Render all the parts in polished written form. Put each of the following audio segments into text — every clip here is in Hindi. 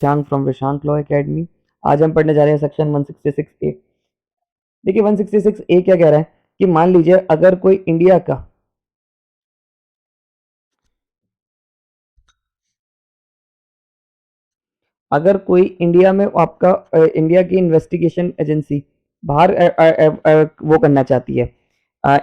Shashank from Vishank law academy. आज हम पढ़ने जा रहे हैं सेक्शन 166 ए। देखिए 166 ए क्या कह रहा है कि मान लीजिए अगर कोई इंडिया में आपका इंडिया की इन्वेस्टिगेशन एजेंसी बाहर वो करना चाहती है,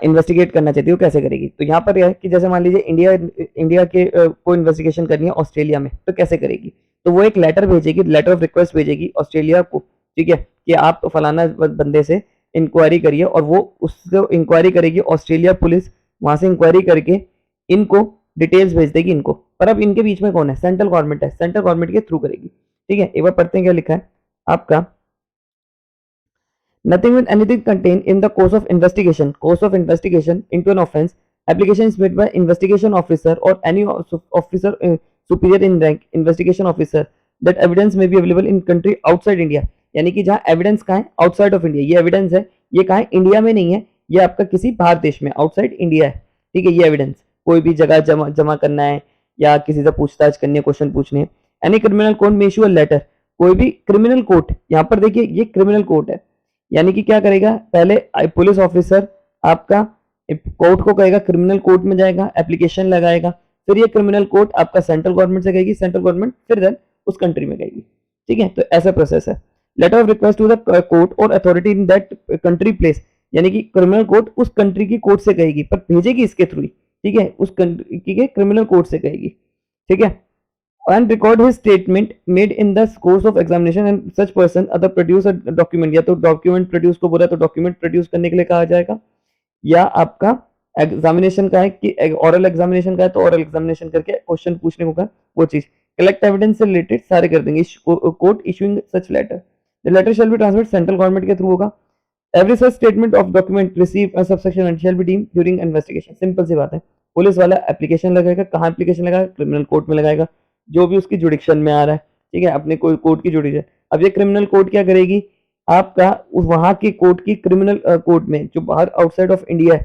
इन्वेस्टिगेट करना चाहती है, वो कैसे करेगी? तो यहाँ पर यह है कि जैसे मान लीजिए इंडिया इंडिया के को इन्वेस्टिगेशन करनी है ऑस्ट्रेलिया में, तो कैसे करेगी? तो वो एक लेटर भेजेगी, लेटर ऑफ रिक्वेस्ट भेजेगी ऑस्ट्रेलिया को, ठीक है, कि आप तो फलाना बंदे से इंक्वायरी करिए, और वो उससे इंक्वायरी करेगी ऑस्ट्रेलिया पुलिस, वहां से इंक्वायरी करके इनको डिटेल्स भेज देगी इनको। पर अब इनके बीच में कौन है? सेंट्रल गवर्नमेंट है, सेंट्रल गवर्नमेंट के थ्रू करेगी, ठीक है। एक बार पढ़ते हैं क्या लिखा है आपका। Nothing with anything contained in the course of investigation into an offence. Application is made by investigation officer or any officer superior in rank, investigation officer, that evidence may be available in country outside India. यानी कि जहाँ एविडेंस कहाँ है? Outside of India. ये एविडेंस है, ये कहाँ है? इंडिया में नहीं है, ये आपका किसी बाहर देश में, आउटसाइड इंडिया है, ठीक है। ये एविडेंस कोई भी जगह जमा करना है, या किसी से पूछताछ करनी है, क्वेश्चन पूछने हैं। एनी क्रिमिनल कोर्ट में इशू अ लेटर, कोई भी क्रिमिनल कोर्ट, यहाँ पर देखिए ये क्रिमिनल कोर्ट है, यानी कि क्या करेगा? पहले पुलिस ऑफिसर आपका कोर्ट को कहेगा, क्रिमिनल कोर्ट में जाएगा, एप्लीकेशन लगाएगा, फिर ये क्रिमिनल कोर्ट आपका सेंट्रल गवर्नमेंट से कहेगी, सेंट्रल गवर्नमेंट फिर देन उस कंट्री में कहेगी, ठीक है। तो ऐसा प्रोसेस है। Letter of request to the court और authority in that country place, यानी कि क्रिमिनल कोर्ट उस कंट्री की कोर्ट से कहेगी, पर भेजेगी इसके थ्रू, ठीक है, उस कंट्री के क्रिमिनल कोर्ट से कहेगी, ठीक है। and record his statement made in the course of examination and such person other produce a document, या तो डॉक्यूमेंट प्रोड्यूस को बोला तो डॉक्यूमेंट प्रोड्यूस करने के लिए कहा जाएगा, या आपका एग्जामिनेशन का है कि ओरल एग्जामिनेशन का है तो ओरल एग्जामिनेशन करके क्वेश्चन पूछने को कहा, वो चीज कलेक्ट एविडेंस से रिलेटेड सारे कर देंगे court issuing such letter. The letter shall be transmit central government के थ्रू होगा। Every such statement of document receive subsection shall be deemed during investigation. Simple सी बात है, पुलिस वाला एप्लीकेशन लगाएगा, कहाँ एप्लीकेशन लगाएगा? क्रिमिनल कोर्ट में लगाएगा, जो भी उसकी जुडिक्शन में आ रहा है, ठीक है, अपने कोई कोर्ट की जुडिक्शन। अब ये क्रिमिनल कोर्ट क्या करेगी? आपका उस वहां की कोर्ट की क्रिमिनल कोर्ट में जो बाहर आउटसाइड ऑफ इंडिया है,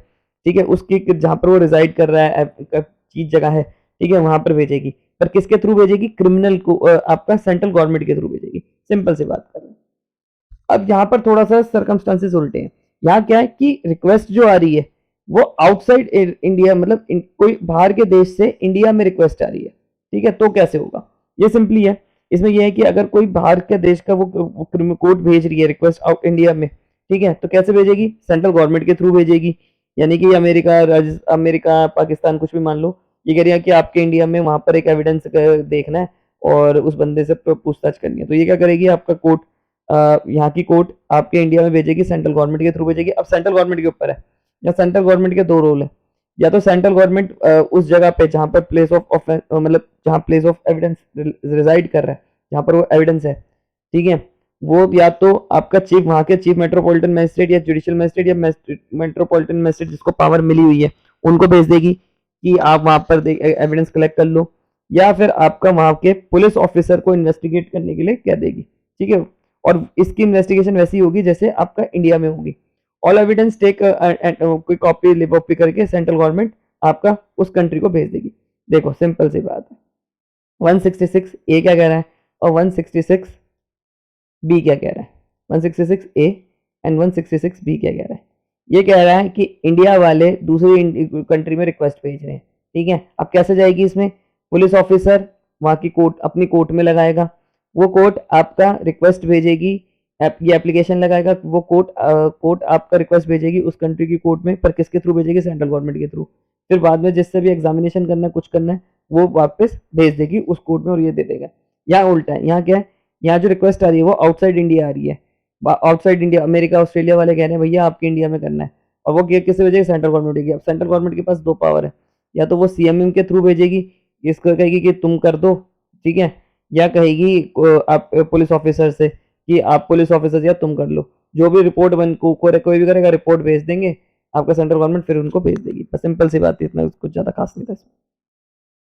ठीक है, उसकी जहां पर वो रिजाइड कर रहा है, चीज जगह है, ठीक है, वहां पर भेजेगी। पर किसके थ्रू भेजेगी? क्रिमिनल को आपका सेंट्रल गवर्नमेंट के थ्रू भेजेगी। सिंपल सी बात कर रहे हैं। अब यहाँ पर थोड़ा सा सर्कमस्टांसेस उल्टे हैं। यहाँ क्या है कि रिक्वेस्ट जो आ रही है वो आउटसाइड इंडिया, मतलब कोई बाहर के देश से इंडिया में रिक्वेस्ट आ रही है, ठीक है। तो कैसे होगा? ये सिंपली है, इसमें यह है कि अगर कोई बाहर के देश का वो कोर्ट भेज रही है रिक्वेस्ट आउट इंडिया में, ठीक है, तो कैसे भेजेगी? सेंट्रल गवर्नमेंट के थ्रू भेजेगी। यानी कि अमेरिका पाकिस्तान कुछ भी मान लो, ये कह रही है कि आपके इंडिया में वहां पर एक एविडेंस देखना है और उस बंदे से पूछताछ करनी है, तो ये क्या करेगी? आपका कोर्ट, यहाँ की कोर्ट आपके इंडिया में भेजेगी, सेंट्रल गवर्नमेंट के थ्रू भेजेगी। अब सेंट्रल गवर्नमेंट के ऊपर है, या सेंट्रल गवर्नमेंट के दो रोल है, या तो सेंट्रल गवर्नमेंट उस जगह पे जहां पर प्लेस ऑफ मतलब जहां प्लेस ऑफ एविडेंस रिजाइड कर रहा है, जहां पर वो एविडेंस है, ठीक है, वो या तो आपका चीफ, वहां के चीफ मेट्रोपॉलिटन मजिस्ट्रेट या जुडिशियल मजिस्ट्रेट या मेट्रोपॉलिटन मजिस्ट्रेट जिसको पावर मिली हुई है, उनको भेज देगी कि आप वहां पर एविडेंस कलेक्ट कर लो, या फिर आपका वहां के पुलिस ऑफिसर को इन्वेस्टिगेट करने के लिए कह देगी, ठीक है। और इसकी इन्वेस्टिगेशन वैसी होगी जैसे आपका इंडिया में होगी। ऑल एविडेंस टेक कोई कॉपी लिप कॉपी करके सेंट्रल गवर्नमेंट आपका उस कंट्री को भेज देगी। देखो सिंपल सी बात है, 166 ए क्या कह रहा है और 166 बी क्या कह रहा है? 166 ए एंड 166 बी क्या कह रहा है? ये कह रहा है कि इंडिया वाले दूसरी कंट्री में रिक्वेस्ट भेज रहे हैं, ठीक है। अब कैसे जाएगी इसमें? पुलिस ऑफिसर वहां की कोर्ट, अपनी कोर्ट में लगाएगा, वो कोर्ट आपका रिक्वेस्ट भेजेगी, ये एप्लीकेशन लगाएगा, वो कोर्ट आपका रिक्वेस्ट भेजेगी उस कंट्री की कोर्ट में, पर किसके थ्रू भेजेगी? सेंट्रल गवर्नमेंट के थ्रू। फिर बाद में जिससे भी एग्जामिनेशन करना है, कुछ करना है, वो वापस भेज देगी उस कोर्ट में और ये दे देगा। यहाँ उल्टा है, यहाँ क्या है? यहाँ जो रिक्वेस्ट आ रही है वो आउटसाइड इंडिया आ रही है, आउटसाइड इंडिया, अमेरिका ऑस्ट्रेलिया वाले कह रहे हैं भैया आपके इंडिया में करना है, और वो किससे भेजेगी? सेंट्रल गवर्नमेंट की। अब सेंट्रल गवर्नमेंट के पास दो पावर है, या तो वो सीएमएम के थ्रू भेजेगी, इसको कहेगी कि तुम कर दो, ठीक है, या कहेगी आप पुलिस ऑफिसर से कि आप पुलिस ऑफिसर या तुम कर लो। जो भी रिपोर्ट कोई भी करेगा, रिपोर्ट भेज देंगे आपका सेंट्रल गवर्नमेंट, फिर उनको भेज देगी। बस सिंपल सी बात है, इतना कुछ ज्यादा खास नहीं था इसमें।